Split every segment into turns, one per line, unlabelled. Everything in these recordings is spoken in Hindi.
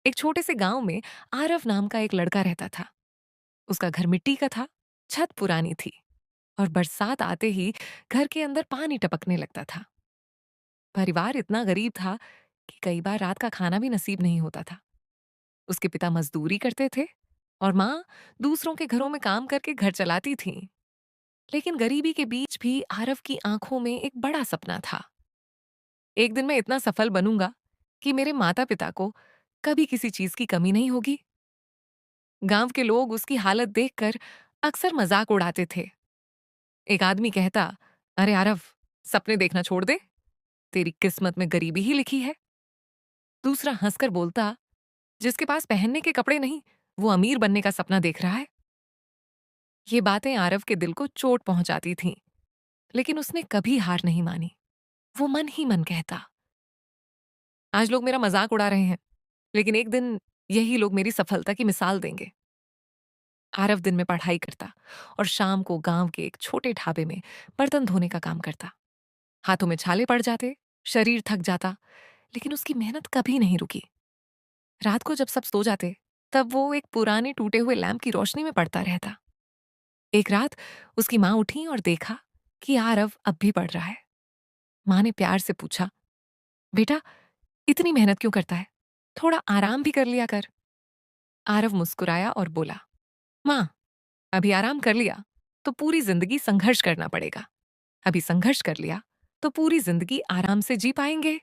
एक छोटे से गांव में आरव नाम का एक लड़का रहता था। उसका घर मिट्टी का था, छत पुरानी थी और बरसात आते ही घर के अंदर पानी टपकने लगता था। परिवार इतना गरीब था कि कई बार रात का खाना भी नसीब नहीं होता था। उसके पिता मजदूरी करते थे और माँ दूसरों के घरों में काम करके घर चलाती थी। लेकिन गरीबी के बीच भी आरव की आंखों में एक बड़ा सपना था। एक दिन मैं इतना सफल बनूंगा कि मेरे माता पिता को कभी किसी चीज की कमी नहीं होगी। गांव के लोग उसकी हालत देखकर अक्सर मजाक उड़ाते थे। एक आदमी कहता, अरे आरव, सपने देखना छोड़ दे, तेरी किस्मत में गरीबी ही लिखी है। दूसरा हंसकर बोलता, जिसके पास पहनने के कपड़े नहीं, वो अमीर बनने का सपना देख रहा है। ये बातें आरव के दिल को चोट पहुंचाती थीं, लेकिन उसने कभी हार नहीं मानी। वो मन ही मन कहता, आज लोग मेरा मजाक उड़ा रहे हैं, लेकिन एक दिन यही लोग मेरी सफलता की मिसाल देंगे। आरव दिन में पढ़ाई करता और शाम को गांव के एक छोटे ढाबे में बर्तन धोने का काम करता। हाथों में छाले पड़ जाते, शरीर थक जाता, लेकिन उसकी मेहनत कभी नहीं रुकी। रात को जब सब सो जाते, तब वो एक पुराने टूटे हुए लैंप की रोशनी में पढ़ता रहता। एक रात उसकी माँ उठी और देखा कि आरव अब भी पढ़ रहा है। माँ ने प्यार से पूछा, बेटा, इतनी मेहनत क्यों करता है? थोड़ा आराम भी कर लिया कर। आरव मुस्कुराया और बोला, माँ, अभी आराम कर लिया तो पूरी जिंदगी संघर्ष करना पड़ेगा। अभी संघर्ष कर लिया तो पूरी जिंदगी आराम से जी पाएंगे।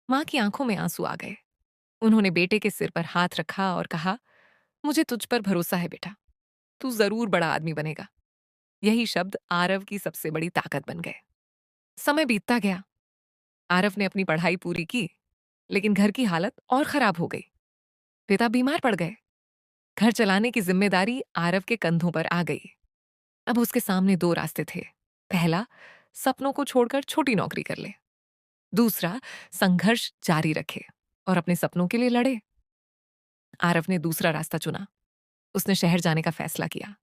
माँ की आंखों में आंसू आ गए। उन्होंने बेटे के सिर पर हाथ रखा और कहा, मुझे तुझ पर भरोसा है बेटा, तू जरूर बड़ा आदमी बनेगा। यही शब्द आरव की सबसे बड़ी ताकत बन गए। समय बीतता गया। आरव ने अपनी पढ़ाई पूरी की, लेकिन घर की हालत और खराब हो गई। पिता बीमार पड़ गए। घर चलाने की जिम्मेदारी आरव के कंधों पर आ गई। अब उसके सामने दो रास्ते थे। पहला, सपनों को छोड़कर छोटी नौकरी कर ले। दूसरा, संघर्ष जारी रखे और अपने सपनों के लिए लड़े। आरव ने दूसरा रास्ता चुना। उसने शहर जाने का फैसला किया।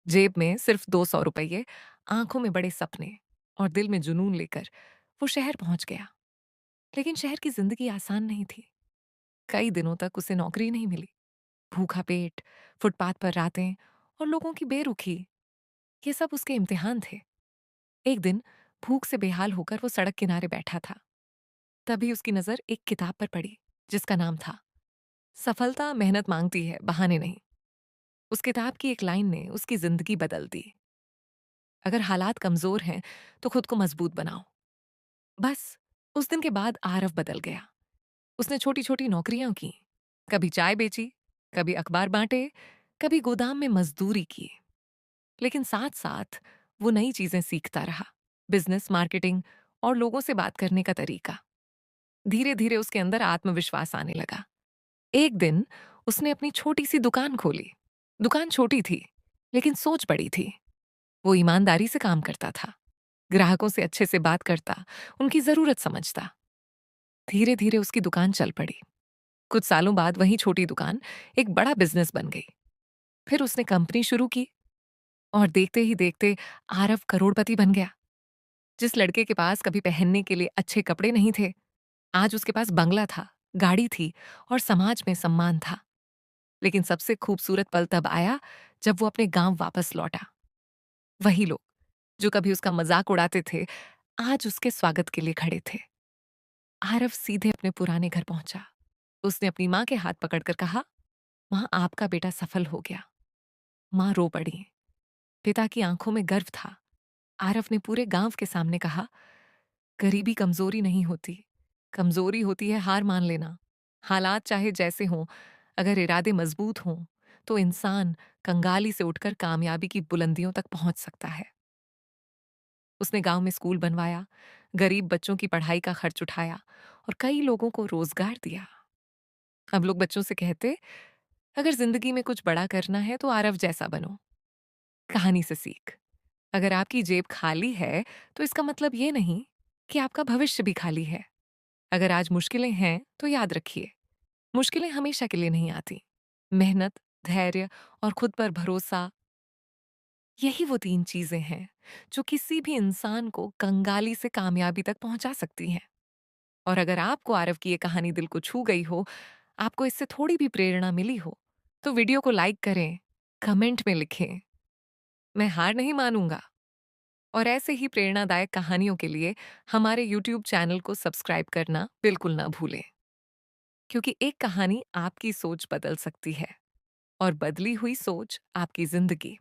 जेब में सिर्फ 200 रुपये, आंखों में बड़े सपने और दिल में जुनून लेकर वो शहर पहुंच गया। लेकिन शहर की जिंदगी आसान नहीं थी। कई दिनों तक उसे नौकरी नहीं मिली। भूखा पेट, फुटपाथ पर रातें और लोगों की बेरुखी, ये सब उसके इम्तिहान थे। एक दिन भूख से बेहाल होकर वो सड़क किनारे बैठा था। तभी उसकी नजर एक किताब पर पड़ी, जिसका नाम था, सफलता मेहनत मांगती है, बहाने नहीं। उस किताब की एक लाइन ने उसकी जिंदगी बदल दी। अगर हालात कमजोर हैं तो खुद को मजबूत बनाओ। बस उस दिन के बाद आरव बदल गया। उसने छोटी छोटी नौकरियां की। कभी चाय बेची, कभी अखबार बांटे, कभी गोदाम में मजदूरी की। लेकिन साथ साथ वो नई चीजें सीखता रहा, बिजनेस, मार्केटिंग और लोगों से बात करने का तरीका। धीरे धीरे उसके अंदर आत्मविश्वास आने लगा। एक दिन उसने अपनी छोटी सी दुकान खोली। दुकान छोटी थी, लेकिन सोच बड़ी थी। वो ईमानदारी से काम करता था, ग्राहकों से अच्छे से बात करता, उनकी जरूरत समझता। धीरे धीरे उसकी दुकान चल पड़ी। कुछ सालों बाद वही छोटी दुकान एक बड़ा बिजनेस बन गई। फिर उसने कंपनी शुरू की और देखते ही देखते आरव करोड़पति बन गया। जिस लड़के के पास कभी पहनने के लिए अच्छे कपड़े नहीं थे, आज उसके पास बंगला था, गाड़ी थी और समाज में सम्मान था। लेकिन सबसे खूबसूरत पल तब आया जब वो अपने गांव वापस लौटा। वही लोग जो कभी उसका मजाक उड़ाते थे, आज उसके स्वागत के लिए खड़े थे। आरव सीधे अपने पुराने घर पहुंचा। उसने अपनी माँ के हाथ पकड़कर कहा, माँ, आपका बेटा सफल हो गया। माँ रो पड़ी। पिता की आंखों में गर्व था। आरव ने पूरे गांव के सामने कहा, गरीबी कमजोरी नहीं होती, कमजोरी होती है हार मान लेना। हालात चाहे जैसे हों, अगर इरादे मजबूत हों तो इंसान कंगाली से उठकर कामयाबी की बुलंदियों तक पहुंच सकता है। उसने गांव में स्कूल बनवाया, गरीब बच्चों की पढ़ाई का खर्च उठाया और कई लोगों को रोजगार दिया। अब लोग बच्चों से कहते, अगर जिंदगी में कुछ बड़ा करना है तो आरव जैसा बनो। कहानी से सीख, अगर आपकी जेब खाली है तो इसका मतलब ये नहीं कि आपका भविष्य भी खाली है। अगर आज मुश्किलें हैं तो याद रखिए, मुश्किलें हमेशा के लिए नहीं आती। मेहनत, धैर्य और खुद पर भरोसा, यही वो तीन चीजें हैं जो किसी भी इंसान को कंगाली से कामयाबी तक पहुंचा सकती हैं। और अगर आपको आरव की ये कहानी दिल को छू गई हो, आपको इससे थोड़ी भी प्रेरणा मिली हो, तो वीडियो को लाइक करें, कमेंट में लिखें, मैं हार नहीं मानूंगा। और ऐसे ही प्रेरणादायक कहानियों के लिए हमारे यूट्यूब चैनल को सब्सक्राइब करना बिल्कुल ना भूलें, क्योंकि एक कहानी आपकी सोच बदल सकती है और बदली हुई सोच आपकी जिंदगी।